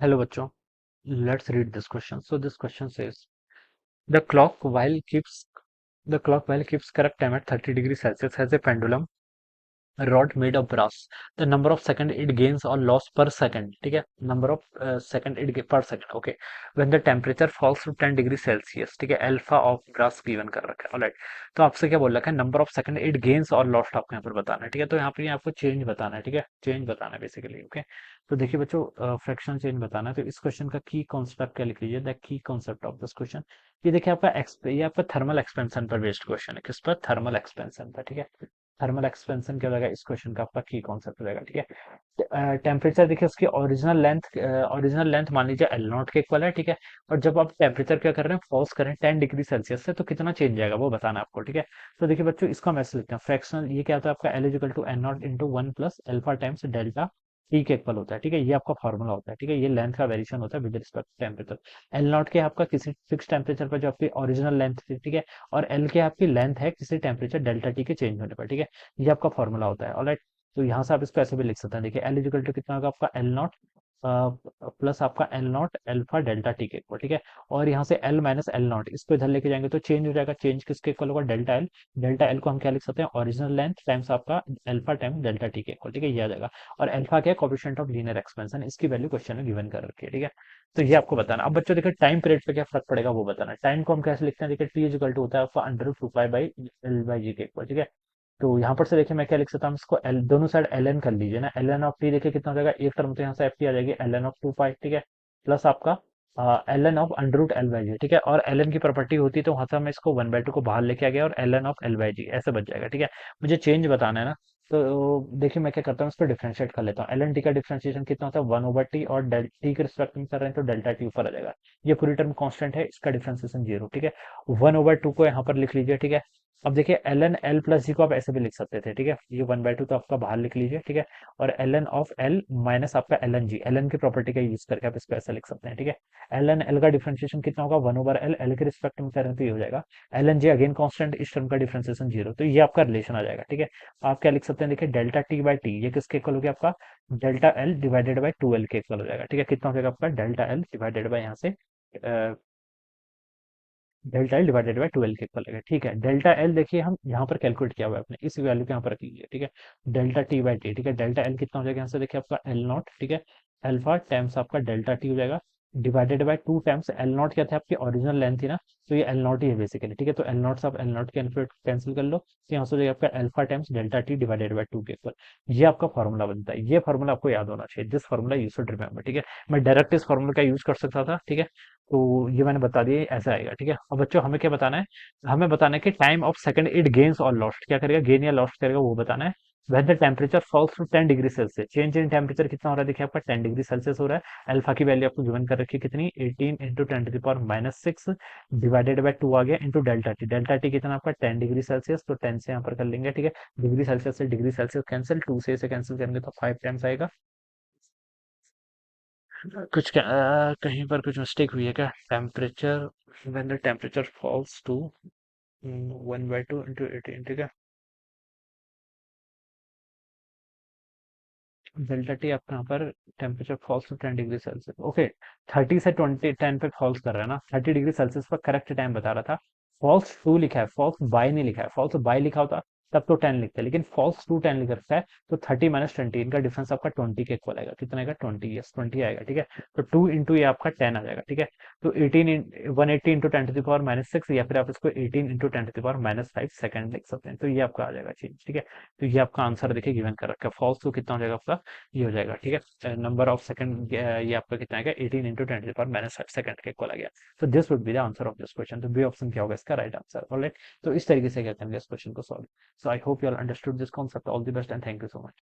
Hello बच्चों, let's read this question. So this question says the clock while keeps correct time at 30 degrees Celsius has a pendulum rod made of brass. The number of second it gains or loss per second. ठीक है, number of second per second. Okay, when the temperature falls to 10 degree Celsius. ठीक है, alpha of brass given कर रखा है. Alright, तो आपसे क्या बोल रखा है, number of second it gains और लॉस्ट आपको यहाँ पर बताना है. ठीक है, तो यहाँ पर आपको चेंज बताना है. ठीक है, चेंज बताना है बेसिकली. ओके, तो देखिए बच्चों, फ्रैक्शन चेंज बताना है. तो इस क्वेश्चन का की कॉन्सेप्ट क्या लिख लीजिए, the key concept of this question. ये देखिए आपका ये आपका थर्मल एक्सपेंशन पर बेस्ड क्वेश्चन है. किस पर? थर्मल एक्सपेंशन पर. ठीक है, थर्मल एक्सपेंशन क्या हो जाएगा, इस क्वेश्चन का आपका की कॉन्सेप्ट हो जाएगा. ठीक है, टेम्परेचर देखिए उसकी ओरिजिनल लेंथ मान लीजिए एल नॉट के इक्वल है. ठीक है, और जब आप टेम्परेचर क्या कर रहे हैं, फॉल्स करें 10 डिग्री सेल्सियस से, तो कितना चेंज आएगा वो बताना है आपको. ठीक है, तो देखिए बच्चों, इसको हम ऐसे लिखते हैं, फ्रैक्शनल. ये क्या होता है आपका, L is equal to N naught into 1 plus alpha times delta T के इक्वल होता है. ठीक है, ये आपका फॉर्मूला होता है. ठीक है, ये लेंथ का वेरिएशन होता है with respect to temperature. L naught के आपका किसी फिक्स टेम्परेचर पर जो आपकी ओरिजिनल लेंथ थी. ठीक है, और एल के आपकी लेंथ है किसी टेम्परेचर डेल्टा टी के चेंज होने पर. ठीक है, ये आपका फॉर्मूला होता है. ऑलराइट, तो यहाँ से आप इसको ऐसे भी लिख सकते हैं. देखिए एल इजिकल टू कितना होगा आपका, एल नॉट प्लस आपका L not alpha delta T के इक्वल. ठीक है, और यहाँ से एल माइनस एल नॉट इसको इधर लेके जाएंगे तो चेंज हो जाएगा. चेंज किसके इक्वल होगा, डेल्टा एल. डेल्टा एल को हम क्या लिख सकते हैं, ओरिजिनल लेंथ टाइम्स आपका एल्फा टाइम डेल्टा टी के इक्वल. ठीक है, ये आ जाएगा. और अल्फा क्या है, कोएफिशिएंट ऑफ लीनियर एक्सपेंशन. इसकी वैल्यू क्वेश्चन में गिवन कर रखी है. ठीक है, तो ये आपको बताना. अब बच्चों देखिए टाइम पीरियड पे क्या फर्क पड़ेगा वो बताना. टाइम को हम कैसे लिखते हैं, देखिए टी इजिकल टू होता है आपका under root 2 pi by L by G के इक्वल. ठीक है, तो यहाँ पर से देखिए मैं क्या लिख सकता हूँ, इसको एल दोनों साइड एल एन कर लीजिए ना. एल एन ऑफ टी देखिए कितना हो जाएगा, एक टर्म तो यहाँ से एफ टी आ जाएगी, एल एन ऑफ 2 पाई. ठीक है, प्लस आपका L N of under root L by G. ठीक है, और एल एन की प्रॉपर्टी होती है तो वहां से मैं इसको 1/2 को बाहर लेके आ गया और L N of L by G ऐसे बच जाएगा. ठीक है, मुझे चेंज बताना है ना. तो देखिए मैं क्या करता हूँ, इसको डिफरेंशिएट कर लेता हूँ. एल एन टी का डिफरेंशिएशन कितना होता है, 1/t, और डेल टी के रिस्पेक्ट में कर रहे हैं तो डेल्टा टी ऊपर आ जाएगा. ये पूरी टर्म कांस्टेंट है, इसका डिफरेंशिएशन 0. ठीक है, 1/2 को यहाँ पर लिख लीजिए. ठीक है, अब देखिए एल एन एल प्लस जी को आप ऐसे भी लिख सकते थे. ठीक है, ये 1/2 तो आपका बाहर लिख लीजिए. ठीक है, और L N of L minus आपका L N G, L N की प्रॉपर्टी का यूज करके आप इसको ऐसा लिख सकते हैं. ठीक है, एल एन एल का डिफरेंशिएशन कितना होगा, 1/l, एल के रिस्पेक्ट में करें तो ये हो जाएगा. L N G again constant, इस टर्म का डिफरेंशिएशन 0. तो ये आपका रिलेशन आ जाएगा. ठीक है, आप क्या लिख सकते हैं, देखिए डेल्टा टी बाई टी ये किसके इक्वल हो गया आपका, delta L divided by 2l के इक्वल हो जाएगा. ठीक है, कितना हो जाएगा आपका, डेल्टा एल डिवाइडेड बाई यहाँ से डेल्टा एल डिवाइडेड बाई 12 के इक्वल है. ठीक है, डेल्टा एल देखिए हम यहाँ पर कैलकुलेट किया हुआ है अपने, इस वैल्यू के यहाँ पर रख लीजिए. ठीक है, डेल्टा टी बाई टी. ठीक है, डेल्टा एल कितना हो जाएगा यहाँ से, देखिए आपका एल नॉट. ठीक है, अल्फा टाइम्स आपका डेल्टा टी हो जाएगा, divided by 2 times L not क्या था आपकी ओरिजिनल लेंथ थी ना, तो ये एल नॉट ही है बेसिकली. ठीक है, तो एल नॉट से आप एल नॉट कैंसिल कर लो, तो यहाँ से हो जाएगा आपका alpha times delta T divided by 2 के इक्वल. ये आपका फॉर्मूला बनता है. ये फॉर्मूला आपको याद होना चाहिए, this formula you should remember. ठीक है, मैं डायरेक्ट इस फॉर्मूला का यूज कर सकता था. ठीक है, तो ये मैंने बता दिया, ऐसा आएगा. ठीक है, अब बच्चों हमें क्या बताना है, हमें बताना है कि time of second it gains और लॉस्ट क्या करेगा, गेन या लॉस्ट करेगा वो बताना है. when the temperature falls to 10 degree Celsius, change in temperature कितना हो रहा है, देखिए आपका 10 डिग्री सेल्सियस हो रहा है. अल्फा की वैल्यू आपको गिवन कर रखी है कितनी, 18 into 10 to the power -6 divided by 2 आ गया into delta T. Delta T कितना आपका 10 डिग्री सेल्सियस, तो 10 से यहाँ पर कर लेंगे. ठीक है, डिग्री सेल्सियस से डिग्री सेल्सियस कैंसिल, 2 से इसे कैंसिल करेंगे तो 5 टाइम्स आएगा. कहीं पर कुछ मिस्टेक हुई है क्या, temperature when the temperature falls to 1/2 into 18. ठीक है, डेल्टा टी आपका यहाँ पर temperature falls to 10 degree Celsius. Okay, 30 से 10 पे फॉल्स कर रहा है ना, 30 डिग्री सेल्सियस पर करेक्ट टाइम बता रहा था. फॉल्स टू लिखा है, फॉल्स बाय नहीं लिखा है. फॉल्स बाय लिखा होता तब तो 10 लिखते, लेकिन फॉल्स टू 10 लिख रखा है, तो 30 - 20 इनका डिफरेंस आपका 20 के इक्वल आएगा. कितना आएगा, 20. यस, 20 आएगा. ठीक है, तो 2 इंटू ये आपका 10 आ जाएगा. ठीक है, तो 180 इंटू 10 to the power -6, या फिर आप इसको 18 into 10 to the power -5 second लिख सकते हैं. तो ये आपका आ जाएगा चेंज. ठीक है, तो ये आपका आंसर देखिए गिवन कर रखा है. फॉल्स टू कितना हो जाएगा आपका, ये हो जाएगा. ठीक है, नंबर ऑफ सेकंड ये आपका कितना आएगा, 18 into 10 to the power -5 second के इक्वल आ गया. तो this would be the answer of this question. तो बी ऑप्शन क्या होगा इसका राइट आंसर. ऑलराइट, तो इस तरीके से क्या करेंगे इस क्वेश्चन को solve. So I hope you all understood this concept. All the best and thank you so much.